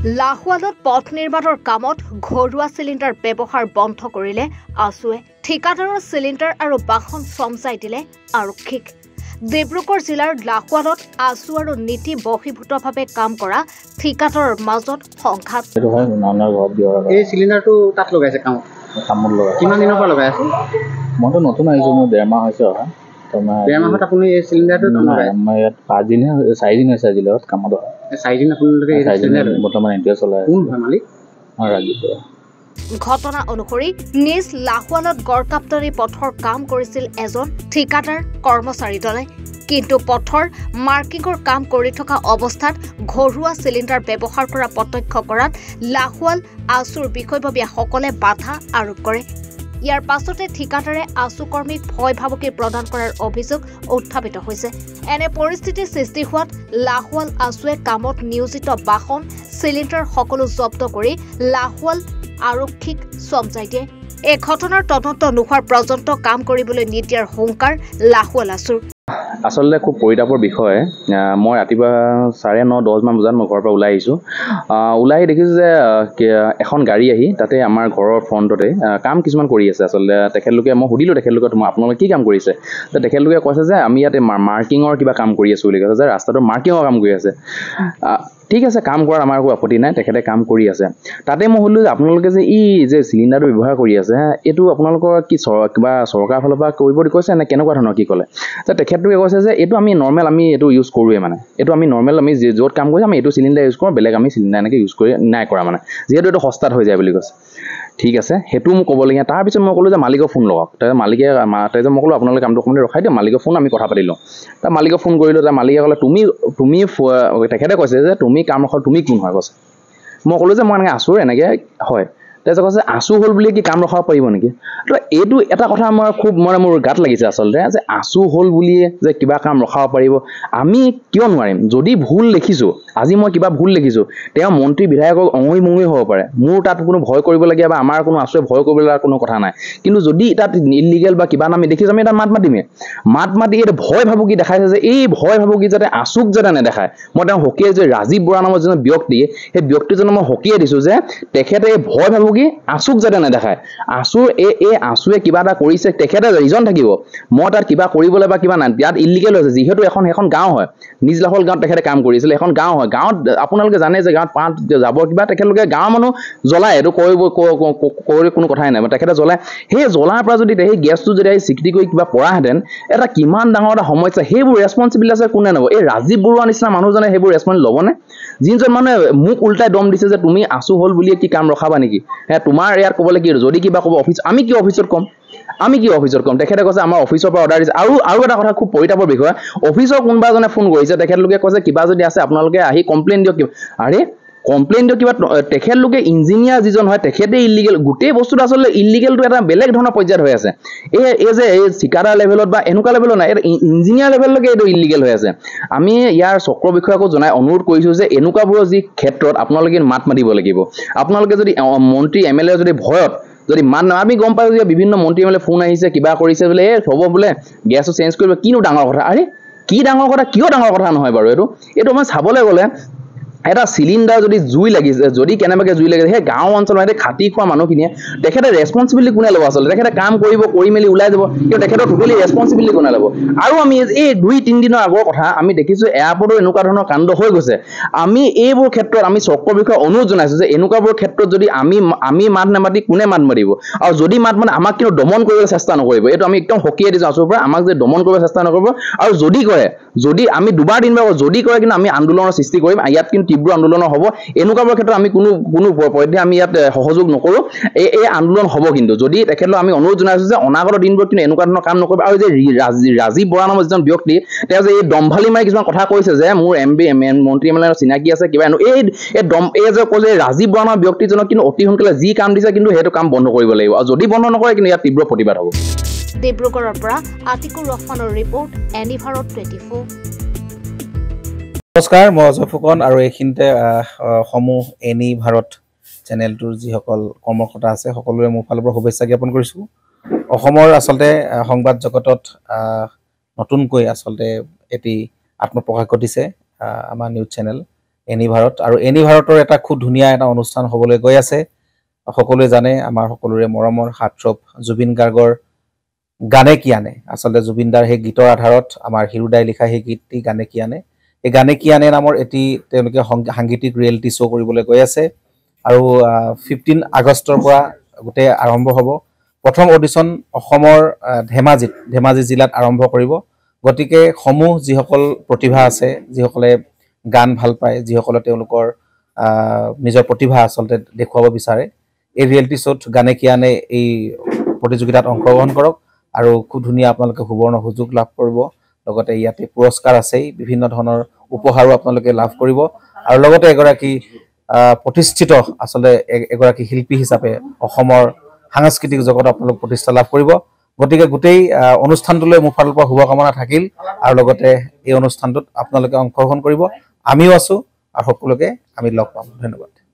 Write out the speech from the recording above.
লাহোৱালত পথ নিৰ্মাণৰ কামত ঘৰুৱা চিলিণ্ডাৰ ব্যৱহাৰ বন্ধ কৰিলে আছুৱে ঠিকাদাৰৰ চিলিণ্ডাৰ আৰু বাহন চমচাই দিলে আৰক্ষীক। ডিব্ৰুগড় জিলাৰ লাহোৱালত আছু আৰু নীতি বহিৰ্ভূতভাৱে কাম কৰা ঠিকাদাৰৰ মাজত সংঘাত। এই চিলিণ্ডাৰটো তাত লগাইছে কামত লগাই কিমান দিনৰ পৰা লগাই আছে? মইতো নতুন আহিছোঁ, মোৰ 1.5 মাহ হৈছে অহা। ডেৰ মাহত আপুনি এই চিলিণ্ডাৰটো আমাৰ ইয়াত 5 দিন 4 দিন হৈছে আজিলৈ কামত অহা। 4 দিন আপোনালোকে বৰ্তমান এতিয়া চলাই কোন হয় মালিক? ৰাজীৱ। ঘটনা অনুসৰি নিজ লাহোৱালত গড়কাপ্তানি পথৰ কাম কৰিছিল এজন ঠিকাদাৰ কৰ্মচাৰী দলে। কিন্তু পথৰ মাৰ্কিঙৰ কাম কৰি থকা অৱস্থাত ঘৰুৱা চিলিণ্ডাৰ ব্যৱহাৰ কৰা প্ৰত্যক্ষ কৰাত লাহোৱাল আছুৰ বিষয়ববীয়াসকলে বাধা আৰোপ কৰে। ইয়াৰ পাছতে ঠিকাদাৰে আছু কৰ্মীক ভয় ভাবুকি প্ৰদান কৰাৰ অভিযোগ উত্থাপিত হৈছে। এনে পৰিস্থিতিৰ সৃষ্টি হোৱাত লাহোৱাল আছুৱে কামত নিয়োজিত বাহন চিলিণ্ডাৰ সকলো জব্দ কৰি লাহোৱাল আৰক্ষীক চমজাই দিয়ে। এই ঘটনাৰ তদন্ত নোহোৱাৰ পৰ্যন্ত কাম কৰিবলৈ নিদিয়াৰ হুংকাৰ লাহোৱাল আছুৰ। আচলতে খুব পৰিতাপৰ বিষয়। মই ৰাতিপুৱা 9:30-10 মান বজাত মই ঘৰৰ পৰা ওলাই আহিছোঁ। ওলাই আহি দেখিছোঁ যে এখন গাড়ী আহি তাতে আমাৰ ঘৰৰ ফ্ৰণ্টতে কাম কিছুমান কৰি আছে। আচলতে তেখেতলোকে, মই সুধিলোঁ তেখেতলোকে আপোনালোকে কি কাম কৰিছে? তেখেতলোকে কৈছে যে আমি ইয়াতে মাৰ্কিঙৰ কিবা কাম কৰি আছোঁ বুলি কৈছে, যে ৰাস্তাটো মাৰ্কিঙৰ কাম কৰি আছে। ঠিক আছে, কাম কৰাত আমাৰ একো আপত্তি নাই, তেখেতে কাম কৰি আছে। তাতে মই সুধিলোঁ যে আপোনালোকে যে যে চিলিণ্ডাৰটো ব্যৱহাৰ কৰি আছে, এইটো আপোনালোকৰ কি কিবা চৰকাৰৰ ফালৰ পৰা কৰিব কৈছে নে কেনেকুৱা ধৰণৰ কি ক'লে? তেখেতলোকে কৈছে যে এইটো আমি নৰ্মেল আমি এইটো ইউজ কৰোঁৱে, মানে এইটো আমি নৰ্মেল আমি য'ত কাম কৰিছোঁ আমি এইটো চিলিণ্ডাৰ ইউজ কৰোঁ, বেলেগ আমি চিলিণ্ডাৰ এনেকৈ ইউজ কৰি নাই কৰা, মানে যিহেতু এইটো সস্তাত হৈ যায় বুলি কৈছে। ঠিক আছে, সেইটো মোক ক'বলগীয়া। তাৰপিছত মই ক'লোঁ যে মালিকৰ ফোন লগাওক। তাৰপিছত মালিকে মই ক'লোঁ আপোনালোকে কামটো অকণমান ৰখাই দিয়ক, মালিকৰ ফোন আমি কথা পাতি লওঁ। তাৰ মালিকক ফোন কৰিলোঁ, তাৰ মালিকে ক'লে তুমি তেখেতে কৈছে যে তুমি কাম ৰখাও, তুমি কোন হয় কৈছে। মই ক'লোঁ যে মই এনেকৈ আছোঁ, এনেকৈ হয়। তাৰপিছত কৈছে আছু হ'ল বুলি কি কাম ৰখাব পাৰিব নেকি? তো এইটো এটা কথা মোৰ গাত লাগিছে আচলতে, যে আছু হ'ল বুলিয়ে যে কিবা কাম ৰখাব পাৰিব। আমি কিয় নোৱাৰিম? যদি ভুল দেখিছোঁ, আজি মই কিবা ভুল দেখিছোঁ, তেওঁ মন্ত্ৰী বিধায়কক অঙুৰি মঙুৰি হ'ব পাৰে। মোৰ তাত কোনো ভয় কৰিবলগীয়া বা আমাৰ কোনো আছুৱে ভয় কৰিবলগীয়া কোনো কথা নাই। কিন্তু যদি তাত ইলিগেল বা কিবা আমি দেখিছোঁ, আমি তাত মাত মাতিমেই। মাত মাতি এইটো ভয় ভাবুকি দেখাইছে, যে এই ভয় ভাবুকি যাতে আছুক যাতে নেদেখায়। মই তেওঁ সকীয়াই যে ৰাজীৱ বৰা নামৰ যিজন ব্যক্তি, সেই ব্যক্তিজনক মই সকীয়াই দিছোঁ যে তেখেতে এই ভয় ভাবুকি আছুক যাতে নেদেখায়। আছুৰ এই আছুৱে কিবা এটা কৰিছে, তেখেতে ৰিজন থাকিব মই তাত কিবা কৰিবলৈ বা কিবা নাই, ইয়াত ইলিগেল হৈছে। যিহেতু সেইখন গাঁও হয়, নিজ লাহোৱাল গাঁৱত তেখেতে কাম কৰিছিলে, এখন গাঁও হয়। গাঁৱত আপোনালোকে জানে যে গাঁৱত পাত জাবৰ কিবা তেখেতলোকে গাঁৱৰ মানুহ জ্বলায়, এইটো কৰি কোনো কথাই নাই, তেখেতে জ্বলায়। সেই জ্বলাৰ পৰা যদি সেই গেছটো যদি চিকটি কৰি কিবা পৰাহেঁতেন, এটা কিমান ডাঙৰ এটা সমস্যা। সেইবোৰ ৰেছপনচিবিলিটি আছে কোনে ল'ব? এই ৰাজীৱ বৰুৱা নিচিনা মানুহজনে সেইবোৰ ৰেছপনচিবিলিটি ল'বনে? যিজন মানুহে মোক উল্টাই দম দিছে যে তুমি আছু হ'ল বুলিয়ে কি কাম ৰখাবা নেকি? তোমাৰ ইয়াত ক'বলৈ কি, যদি কিবা ক'ব অফিচ, আমি কি অফিচত ক'ম? তেখেতে কৈছে আমাৰ অফিচৰ পৰা অৰ্ডাৰ দিছে। আৰু এটা কথা খুব পৰিতাপৰ বিষয়, অফিচৰ কোনোবা এজনে ফোন কৰিছে, তেখেতলোকে কৈছে কিবা যদি আছে আপোনালোকে আহি কমপ্লেইন দিয়ক। আৰে কমপ্লেইন দিয়ক কিবা, তেখেতলোকে ইঞ্জিনিয়াৰ যিজন হয় তেখেতে ইলিগেল। গোটেই বস্তুটো আচলতে ইলিগেলটো এটা বেলেগ ধৰণৰ পৰ্যায়ত হৈ আছে। এই ঠিকাদাৰ লেভেলত বা এনেকুৱা লেভেলত নাই, এটা ইঞ্জিনিয়াৰ লেভেললৈকে এইটো ইলিগেল হৈ আছে। আমি ইয়াৰ চক্ৰ বিষয়াকো অনুৰোধ কৰিছোঁ যে এনেকুৱাবোৰৰ যি ক্ষেত্ৰত আপোনালোকে মাত মাতিব লাগিব। আপোনালোকে যদি মন্ত্ৰী MLA যদি ভয়ত যদি আমি গম পাইছোঁ যে বিভিন্ন মন্ত্ৰী MLA ফোন আহিছে, কিবা কৰিছে বোলে, হ'ব বোলে গেছটো চেঞ্জ কৰিব, কিনো ডাঙৰ কথা? আৰে কি ডাঙৰ কথা? কিয় ডাঙৰ কথা নহয় বাৰু? এইটো মই চাবলৈ গ'লে এটা চিলিণ্ডাৰ যদি জুই লাগিছে, যদি কেনেবাকৈ জুই লাগিছে, সেই গাঁও অঞ্চলৰ সিহঁতে খাটি খোৱা মানুহখিনিয়ে তেখেতে ৰেছপনচিবিলিটি কোনে ল'ব? আচলতে তেখেতে কাম কৰিব, কৰি মেলি ওলাই যাব, কিন্তু তেখেতৰ টোটেলি ৰেছপনচিবিলিটি কোনে ল'ব? আৰু আমি এই 2-3 দিনৰ আগৰ কথা আমি দেখিছোঁ, এয়াৰপৰ্টত এনেকুৱা ধৰণৰ কাণ্ড হৈ গৈছে। আমি এইবোৰ ক্ষেত্ৰত আমি চক্ৰ বিষয়ে অনুৰোধ জনাইছোঁ যে এনেকুৱাবোৰ ক্ষেত্ৰত যদি আমি মাত নামাতি কোনে মাত মাতিব? আৰু যদি মাত মানে আমাক কিন্তু দমন কৰিবলৈ চেষ্টা নকৰিব। এইটো আমি একদম সকীয়াই দিছোঁ আছুৰ পৰা, আমাক যে দমন কৰিবলৈ চেষ্টা নকৰিব। আৰু যদি কৰে, যদি আমি 2-3 বাৰ যদি কৰে, কিন্তু আমি আন্দোলনৰ সৃষ্টি কৰিম। ইয়াত কিন্তু তীব্ৰ আন্দোলন হ'ব। এনেকুৱাবোৰ ক্ষেত্ৰত আমি কোনো পধ্যে আমি ইয়াত সহযোগ নকৰোঁ। এই আন্দোলন হ'ব। কিন্তু যদি তেখেতলোক আমি অনুৰোধ জনাইছোঁ যে অনাগত দিনবোৰত কিন্তু এনেকুৱা ধৰণৰ কাম নকৰিব। আৰু যে ৰাজীৱ বৰা নামৰ যিজন ব্যক্তি, তেওঁ যে এই দম্ভালি মাৰি কিছুমান কথা কৈছে যে মোৰ মন্ত্ৰী MLA চিনাকি আছে কিবা, এই যে ক'লে ৰাজীৱ বৰা নামৰ ব্যক্তিজনক কিন্তু অতি সোনকালে যি কাম দিছে কিন্তু সেইটো কাম বন্ধ কৰিব লাগিব। আৰু যদি বন্ধ নকৰে কিন্তু ইয়াত তীব্ৰ প্ৰতিবাদ হ'ব। ডিব্ৰুগড়ৰ পৰা আতিকুৰ ৰহমানৰ ৰিপৰ্ট, এনি ভাৰত 24। নমস্কাৰ, মই অজয় ফুকন আৰু এইখিনিতে সমূহ এনি ভাৰত চেনেলটোৰ যিসকল কৰ্মকৰ্তা আছে সকলোৰে মোৰ ফালৰ পৰা শুভেচ্ছা জ্ঞাপন কৰিছোঁ। অসমৰ আচলতে সংবাদ জগতত নতুনকৈ আচলতে এটি আত্মপ্ৰকাশ ঘটিছে আমাৰ নিউজ চেনেল এনি ভাৰত। আৰু এনি ভাৰতৰ এটা খুব ধুনীয়া এটা অনুষ্ঠান হ'বলৈ গৈ আছে। সকলোৱে জানে আমাৰ সকলোৰে মৰমৰ হাৰ্টথ্ৰব জুবিন গাৰ্গৰ গানে কি আনে, আচলতে জুবিন দাৰ সেই গীতৰ আধাৰত আমাৰ হিৰুদাই লিখা সেই গীতটি গানে কি আনে, এই গানে কি আনে নামৰ এটি তেওঁলোকে সাংগীতিক ৰিয়েলিটি শ্ব' কৰিবলৈ গৈ আছে। আৰু 15 আগষ্টৰ পৰা গোটেই আৰম্ভ হ'ব। প্ৰথম অডিশ্যন অসমৰ ধেমাজি জিলাত আৰম্ভ কৰিব। গতিকে সমূহ যিসকল প্ৰতিভা আছে, যিসকলে গান ভাল পায়, যিসকলে তেওঁলোকৰ নিজৰ প্ৰতিভা আচলতে দেখুৱাব বিচাৰে, এই ৰিয়েলিটি শ্ব'ত গানে কি আনে এই প্ৰতিযোগিতাত অংশগ্ৰহণ কৰক আৰু খুব ধুনীয়া আপোনালোকে সুবৰ্ণ সুযোগ লাভ কৰিব। লগতে ইয়াতে পুৰস্কাৰ আছেই, বিভিন্ন ধৰণৰ উপহাৰো আপোনালোকে লাভ কৰিব। আৰু লগতে এগৰাকী প্ৰতিষ্ঠিত আচলতে এগৰাকী শিল্পী হিচাপে অসমৰ সাংস্কৃতিক জগতত আপোনালোক প্ৰতিষ্ঠা লাভ কৰিব। গতিকে গোটেই অনুষ্ঠানটোলৈ মোৰ ফালৰ পৰা শুভকামনা থাকিল। আৰু লগতে এই অনুষ্ঠানটোত আপোনালোকে অংশগ্ৰহণ কৰিব, আমিও আছোঁ আৰু সকলোকে আমি লগ পাম। ধন্যবাদ।